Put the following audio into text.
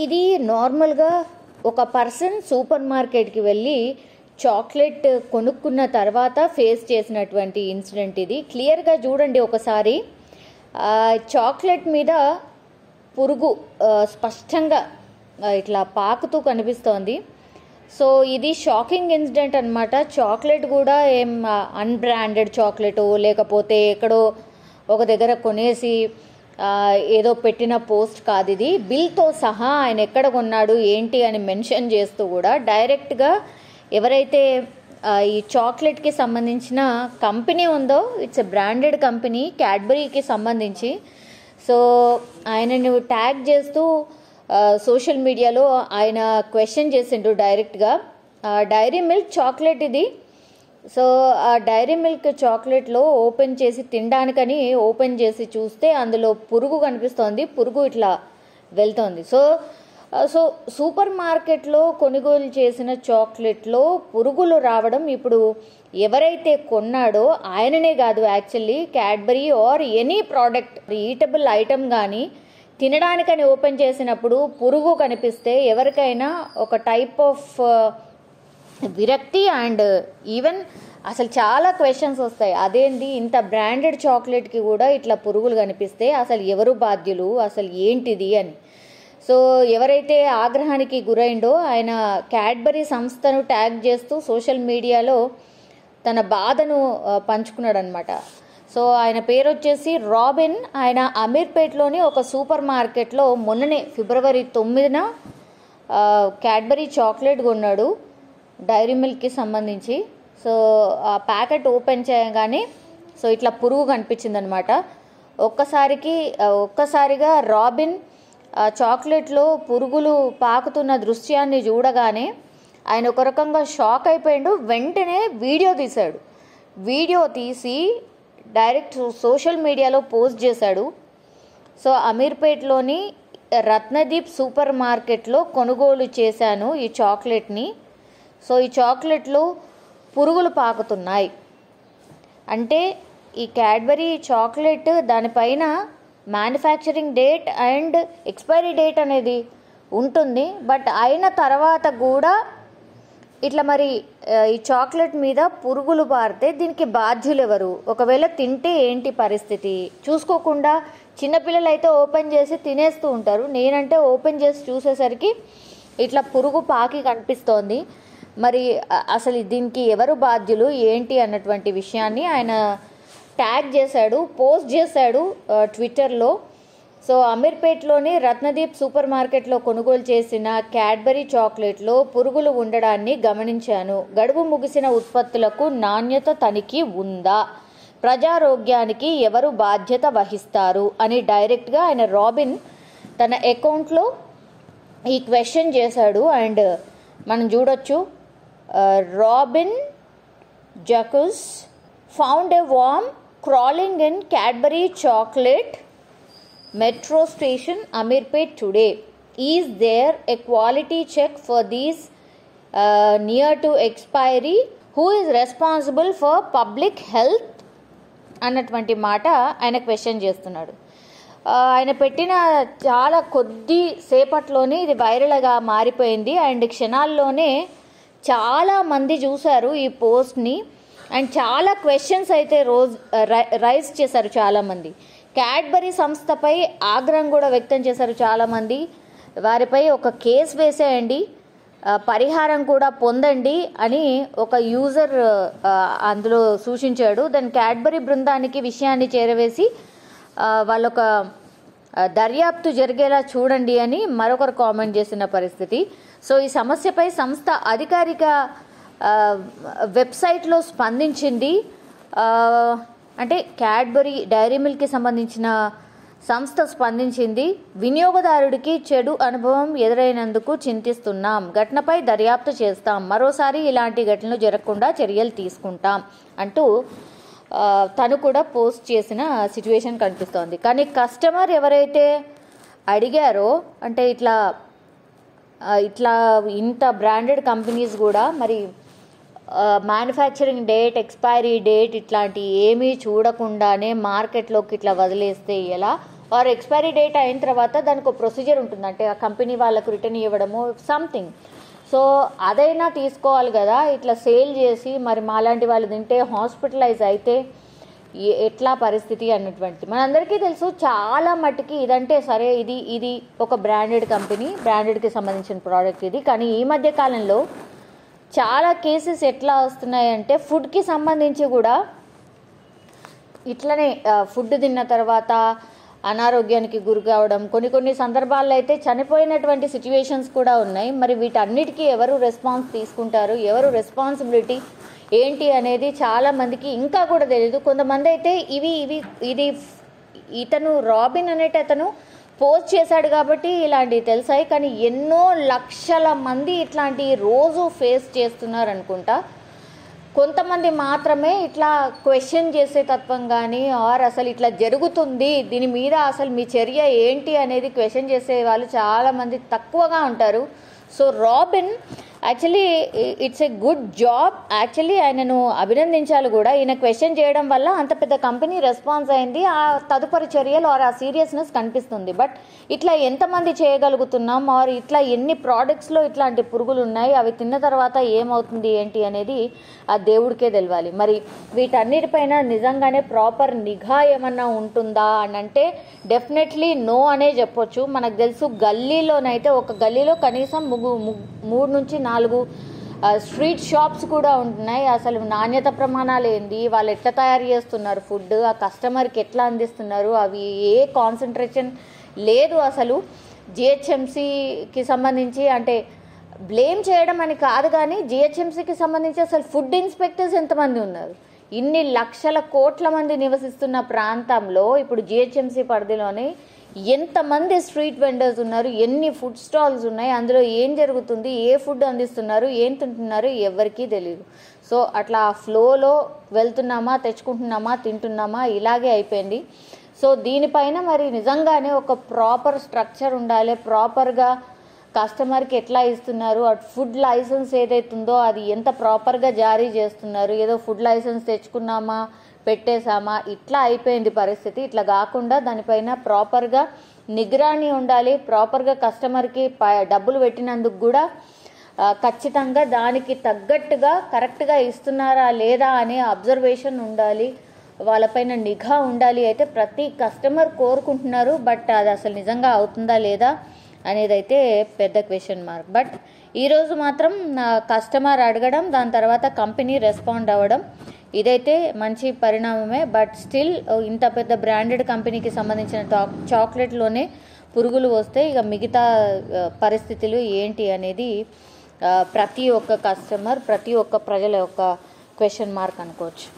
ఇది నార్మల్గా ఒక పర్సన్ సూపర్ మార్కెట్కి వెళ్ళి చాక్లెట్ కొనుక్కున్న తర్వాత ఫేస్ చేసినటువంటి ఇన్సిడెంట్ ఇది. క్లియర్గా చూడండి ఒకసారి. చాక్లెట్ మీద పురుగు స్పష్టంగా ఇట్లా పాకుతూ కనిపిస్తోంది. సో ఇది షాకింగ్ ఇన్సిడెంట్ అనమాట. చాక్లెట్ కూడా ఏం అన్బ్రాండెడ్ చాక్లెట్ లేకపోతే ఎక్కడో ఒక దగ్గర కొనేసి ఏదో పెట్టిన పోస్ట్ కాదు ఇది. బిల్తో సహా ఆయన ఎక్కడ కొన్నాడు ఏంటి అని మెన్షన్ చేస్తూ కూడా డైరెక్ట్గా ఎవరైతే ఈ చాక్లెట్కి సంబంధించిన కంపెనీ ఉందో, ఇట్స్ ఎ బ్రాండెడ్ కంపెనీ క్యాడ్బరీకి సంబంధించి, సో ఆయనను ట్యాగ్ చేస్తూ సోషల్ మీడియాలో ఆయన క్వశ్చన్ చేసిండు డైరెక్ట్గా. డైరీ మిల్క్ చాక్లెట్ ఇది. సో ఆ డైరీ మిల్క్ చాక్లెట్లో ఓపెన్ చేసి తినడానికని ఓపెన్ చేసి చూస్తే అందులో పురుగు కనిపిస్తోంది. పురుగు ఇట్లా వెళ్తోంది. సో సూపర్ మార్కెట్లో కొనుగోలు చేసిన చాక్లెట్లో పురుగులు రావడం ఇప్పుడు ఎవరైతే కొన్నాడో ఆయననే కాదు, actually Cadbury or any product eatable item కానీ తినడానికని ఓపెన్ చేసినప్పుడు పురుగు కనిపిస్తే ఎవరికైనా ఒక టైప్ ఆఫ్ విరక్తి అండ్ ఈవెన్ అసలు చాలా క్వశ్చన్స్ వస్తాయి. అదేంటి ఇంత బ్రాండెడ్ చాక్లెట్కి కూడా ఇట్లా పురుగులు కనిపిస్తే అసలు ఎవరు బాధ్యులు, అసలు ఏంటిది అని. సో ఎవరైతే ఆగ్రహానికి గురైండో ఆయన క్యాడ్బరీ సంస్థను ట్యాగ్ చేస్తూ సోషల్ మీడియాలో తన బాధను పంచుకున్నాడు అనమాట. సో ఆయన పేరు వచ్చేసి రాబిన్. ఆయన అమీర్పేట్లోని ఒక సూపర్ మార్కెట్లో మొన్ననే ఫిబ్రవరి 9న క్యాడ్బరీ చాక్లెట్ కొన్నాడు డైరీ మిల్క్కి సంబంధించి. సో ఆ ప్యాకెట్ ఓపెన్ చేయగానే సో ఇట్లా పురుగు కనిపించింది అనమాట. ఒక్కసారిగా రాబిన్ చాక్లెట్లో పురుగులు పాకుతున్న దృశ్యాన్ని చూడగానే ఆయన ఒక రకంగా షాక్ అయిపోయాడు. వెంటనే వీడియో తీసి డైరెక్ట్ సోషల్ మీడియాలో పోస్ట్ చేశాడు. సో అమీర్పేట్లోని రత్నదీప్ సూపర్ మార్కెట్లో కొనుగోలు చేశాను ఈ చాక్లెట్ని. సో ఈ చాక్లెట్లో పురుగులు పాకుతున్నాయి అంటే ఈ క్యాడ్బరీ చాక్లెట్ దానిపైన manufacturing date and expiry date అనేది ఉంటుంది. బట్ అయిన తర్వాత కూడా ఇట్లా మరి ఈ చాక్లెట్ మీద పురుగులు పారితే దీనికి బాధ్యులు ఎవరు? ఒకవేళ తింటే ఏంటి పరిస్థితి? చూసుకోకుండా చిన్నపిల్లలు అయితే ఓపెన్ చేసి తినేస్తూ ఉంటారు. నేనంటే ఓపెన్ చేసి చూసేసరికి ఇట్లా పురుగు పాకి కనిపిస్తోంది. మరి అసలు దీనికి ఎవరు బాధ్యులు ఏంటి అన్నటువంటి విషయాన్ని ఆయన ట్యాగ్ చేశాడు, పోస్ట్ చేశాడు ట్విట్టర్లో. సో అమీర్పేట్లోని రత్నదీప్ సూపర్ మార్కెట్లో కొనుగోలు చేసిన క్యాడ్బరీ చాక్లెట్లో పురుగులు ఉండడాన్ని గమనించాను. గడువు ముగిసిన ఉత్పత్తులకు నాణ్యత తనిఖీ ఉందా? ప్రజారోగ్యానికి ఎవరు బాధ్యత వహిస్తారు అని డైరెక్ట్గా ఆయన రాబిన్ తన అకౌంట్లో ఈ క్వశ్చన్ చేశాడు. అండ్ మనం చూడొచ్చు, రాబిన్ జకుస్ found a worm crawling in Cadbury chocolate metro station Amirpet today. Is there a quality check for these near to expiry? Who is responsible for public health? అన్నటువంటి మాట ఆయన క్వశ్చన్ చేస్తున్నాడు. ఆయన పెట్టిన చాలా కొద్ది సేపట్లోనే ఇది వైరల్గా మారిపోయింది. అండ్ క్షణాల్లోనే చాలామంది చూశారు ఈ పోస్ట్ని. అండ్ చాలా క్వశ్చన్స్ అయితే రైజ్ చేశారు చాలామంది. క్యాడ్బరీ సంస్థపై ఆగ్రహం కూడా వ్యక్తం చేశారు చాలామంది. వారిపై ఒక కేసు వేసేయండి, పరిహారం కూడా పొందండి అని ఒక యూజర్ అందులో సూచించాడు. దాని క్యాడ్బరీ బృందానికి విషయాన్ని చేరవేసి వాళ్ళొక దర్యాప్తు జరిగేలా చూడండి అని మరొకరు కామెంట్ చేసిన పరిస్థితి. సో ఈ సమస్యపై సంస్థ అధికారిక వెబ్సైట్లో స్పందించింది. అంటే క్యాడ్బరీ డైరీ మిల్క్కి సంబంధించిన సంస్థ స్పందించింది. వినియోగదారుడికి చెడు అనుభవం ఎదురైనందుకు చింతిస్తున్నాం, ఘటనపై దర్యాప్తు చేస్తాం, మరోసారి ఇలాంటి ఘటనలు జరగకుండా చర్యలు తీసుకుంటాం అంటూ తను కూడా పోస్ట్ చేసిన సిచ్యువేషన్ కనిపిస్తోంది. కానీ కస్టమర్ ఎవరైతే అడిగారో, అంటే ఇట్లా ఇంత బ్రాండెడ్ కంపెనీస్ కూడా మరి మ్యానుఫ్యాక్చరింగ్ డేట్, ఎక్స్పైరీ డేట్ ఇట్లాంటి ఏమీ చూడకుండానే మార్కెట్లోకి ఇట్లా వదిలేస్తే ఎలా? ఆర్ ఎక్స్పైరీ డేట్ అయిన తర్వాత దానికి ఒక ప్రొసీజర్ ఉంటుంది, అంటే ఆ కంపెనీ వాళ్ళకు రిటర్న్ ఇవ్వడము సంథింగ్. సో అదైనా తీసుకోవాలి కదా, ఇట్లా సేల్ చేసి మరి మాలాంటి వాళ్ళు తింటే హాస్పిటలైజ్ అయితే ఎట్లా పరిస్థితి అన్నటువంటిది మనందరికీ తెలుసు. చాలా మట్టుకి ఇదంటే సరే ఇది ఒక బ్రాండెడ్ కంపెనీ, బ్రాండెడ్కి సంబంధించిన ప్రోడక్ట్ ఇది. కానీ ఈ మధ్య కాలంలో చాలా కేసెస్ ఎట్లా వస్తున్నాయంటే ఫుడ్కి సంబంధించి కూడా ఇట్లనే ఫుడ్ తిన్న తర్వాత అనారోగ్యానికి గురి కావడం, కొన్ని సందర్భాల్లో అయితే చనిపోయినటువంటి సిచ్యువేషన్స్ కూడా ఉన్నాయి. మరి వీటన్నిటికీ ఎవరు రెస్పాన్స్ తీసుకుంటారు, ఎవరు రెస్పాన్సిబిలిటీ ఏంటి అనేది చాలామందికి ఇంకా కూడా తెలియదు. కొంతమంది అయితే ఇది ఇతను రాబిన్ అతను పోస్ట్ చేశాడు కాబట్టి ఇలాంటివి తెలిసాయి, కానీ ఎన్నో లక్షల మంది ఇట్లాంటి రోజు ఫేస్ చేస్తున్నారు అనుకుంటా. కొంతమంది మాత్రమే ఇట్లా క్వశ్చన్ చేసే తత్వం కానీ ఆర్ అసలు ఇట్లా జరుగుతుంది దీని మీద అసలు మీ చర్య ఏంటి అనేది క్వశ్చన్ చేసే వాళ్ళు చాలామంది తక్కువగా ఉంటారు. So robin actually it's a good job. Actually ఆయనను అభినందించాలి కూడా. ఈయన క్వశ్చన్ చేయడం వల్ల అంత పెద్ద కంపెనీ రెస్పాన్స్ అయింది, ఆ తదుపరి చర్యలు ఆర్ ఆ సీరియస్నెస్ కనిపిస్తుంది. బట్ ఇట్లా ఎంతమంది చేయగలుగుతున్నాం ఆర్ ఇట్లా ఎన్ని ప్రోడక్ట్స్లో ఇట్లాంటి పురుగులు ఉన్నాయి, అవి తిన్న తర్వాత ఏమవుతుంది ఏంటి అనేది ఆ దేవుడికే తెలియాలి. మరి వీటన్నిటిపైన నిజంగానే ప్రాపర్ నిఘా ఏమన్నా ఉంటుందా అని అంటే డెఫినెట్లీ నో అనే చెప్పొచ్చు. మనకు తెలుసు గల్లీలోనైతే ఒక గల్లీలో కనీసం 3 నుంచి 4 స్ట్రీట్ షాప్స్ కూడా ఉంటున్నాయి. అసలు నాణ్యత ప్రమాణాలు ఏంది, వాళ్ళు ఎట్లా తయారు చేస్తున్నారు ఫుడ్, ఆ కస్టమర్కి ఎట్లా అందిస్తున్నారు, అవి ఏ కాన్సన్ట్రేషన్ లేదు. అసలు జిహెచ్ఎంసీకి సంబంధించి అంటే బ్లేమ్ చేయడం అని కాదు, కానీ జిహెచ్ఎంసీకి సంబంధించి అసలు ఫుడ్ ఇన్స్పెక్టర్స్ ఎంతమంది ఉన్నారు? ఇన్ని లక్షల కోట్ల మంది నివసిస్తున్న ప్రాంతంలో ఇప్పుడు జిహెచ్ఎంసీ పరిధిలోనే ఎంతమంది స్ట్రీట్ వెండర్స్ ఉన్నారు, ఎన్ని ఫుడ్ స్టాల్స్ ఉన్నాయి, అందులో ఏం జరుగుతుంది, ఏ ఫుడ్ అందిస్తున్నారు, ఏం తింటున్నారు ఎవరికీ తెలియదు. సో అట్లా ఫ్లోలో వెళ్తున్నామా, తెచ్చుకుంటున్నామా, తింటున్నామా, ఇలాగే అయిపోయింది. సో దీనిపైన మరి నిజంగానే ఒక ప్రాపర్ స్ట్రక్చర్ ఉండాలి. ప్రాపర్గా కస్టమర్కి ఎట్లా ఇస్తున్నారు, అటు ఫుడ్ లైసెన్స్ ఏదైతుందో అది ఎంత ప్రాపర్గా జారీ చేస్తున్నారు, ఏదో ఫుడ్ లైసెన్స్ తెచ్చుకున్నామా పెట్టేశామా ఇట్లా అయిపోయింది పరిస్థితి. ఇట్లా కాకుండా దానిపైన ప్రాపర్గా నిగరాని ఉండాలి. ప్రాపర్గా కస్టమర్కి డబ్బులు పెట్టినందుకు కూడా ఖచ్చితంగా దానికి తగ్గట్టుగా కరెక్ట్గా ఇస్తున్నారా లేదా అనే అబ్జర్వేషన్ ఉండాలి, వాళ్ళపైన నిఘా ఉండాలి. అయితే ప్రతి కస్టమర్ కోరుకుంటున్నారు, బట్ అది అసలు నిజంగా అవుతుందా లేదా అనేది అయితే పెద్ద క్వశ్చన్ మార్క్. బట్ ఈరోజు మాత్రం కస్టమర్ అడగడం, దాని తర్వాత కంపెనీ రెస్పాండ్ అవ్వడం, ఇదైతే మంచి పరిణామమే. బట్ స్టిల్ ఇంత పెద్ద బ్రాండెడ్ కంపెనీకి సంబంధించిన చాక్లెట్లోనే పురుగులు వస్తే ఇక మిగతా పరిస్థితులు ఏంటి అనేది ప్రతి ఒక్క కస్టమర్, ప్రతి ఒక్క ప్రజల యొక్క క్వశ్చన్ మార్క్ అనుకోవచ్చు.